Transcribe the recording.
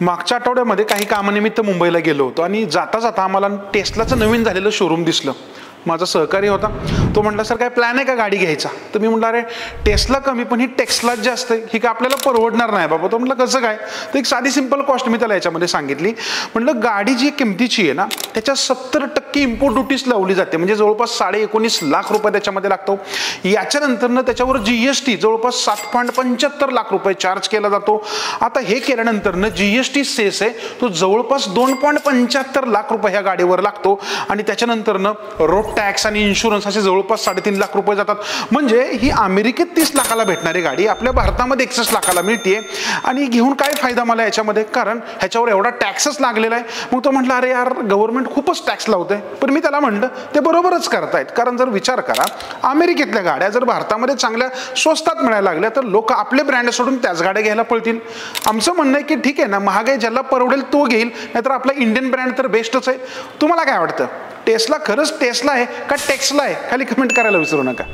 मागच्या आठवड्यामध्ये काही कामानिमित्त मुंबईला गेलो होतो आणि जाता जाता आम्हाला टेस्लाचं नवीन झालेलं शोरूम दिसलं. माझा सहकारी होता, तो म्हटला सर काय प्लॅन आहे का गाडी घ्यायचा. तर मी म्हटलं अरे टेस्ला कमी पण ही टेक्सला जास्त आहे, ही का आपल्याला परवडणार नाही बाबा. तो म्हटलं कसं काय. तर एक साधी सिंपल कॉस्ट मी त्याला याच्यामध्ये सांगितली. म्हटलं गाडी जी किमतीची आहे ना त्याच्या 70% इम्पोर्ट ड्युटीज लावली जाते, म्हणजे जवळपास 19.5 लाख रुपये त्याच्यामध्ये लागतो. याच्यानंतरनं त्याच्यावर GST जवळपास 7.75 लाख रुपये चार्ज केला जातो. आता हे केल्यानंतरनं GST सेस आहे तो जवळपास 2.75 लाख रुपये ह्या गाडीवर लागतो आणि त्याच्यानंतरनं रोड टॅक्स आणि इन्शुरन्स असे जवळपास 3.5 लाख रुपये जातात. म्हणजे ही अमेरिकेत 30 लाखाला भेटणारी गाडी आपल्या भारतामध्ये 61 लाखाला मिळते. आणि घेऊन काय फायदा मला याच्यामध्ये, कारण ह्याच्यावर एवढा टॅक्सच लागलेला आहे. मग तो म्हटला अरे यार गव्हर्नमेंट खूपच टॅक्स लावतंय. पण मी त्याला म्हटलं ते बरोबरच करतायत, कारण जर विचार करा अमेरिकेतल्या गाड्या जर भारतामध्ये चांगल्या स्वस्तात मिळायला लागल्या तर लोक आपले ब्रँड सोडून त्याच गाड्या घ्यायला पळतील. आमचं म्हणणं आहे की ठीक आहे ना, महागाई ज्याला परवडेल तो घेईल, नाहीतर आपला इंडियन ब्रँड तर बेस्टच आहे. तुम्हाला काय वाटतं, टेस्ला खरंच टेस्ला आहे का टेक्सला आहे? खाली कमेंट करायला विसरू नका.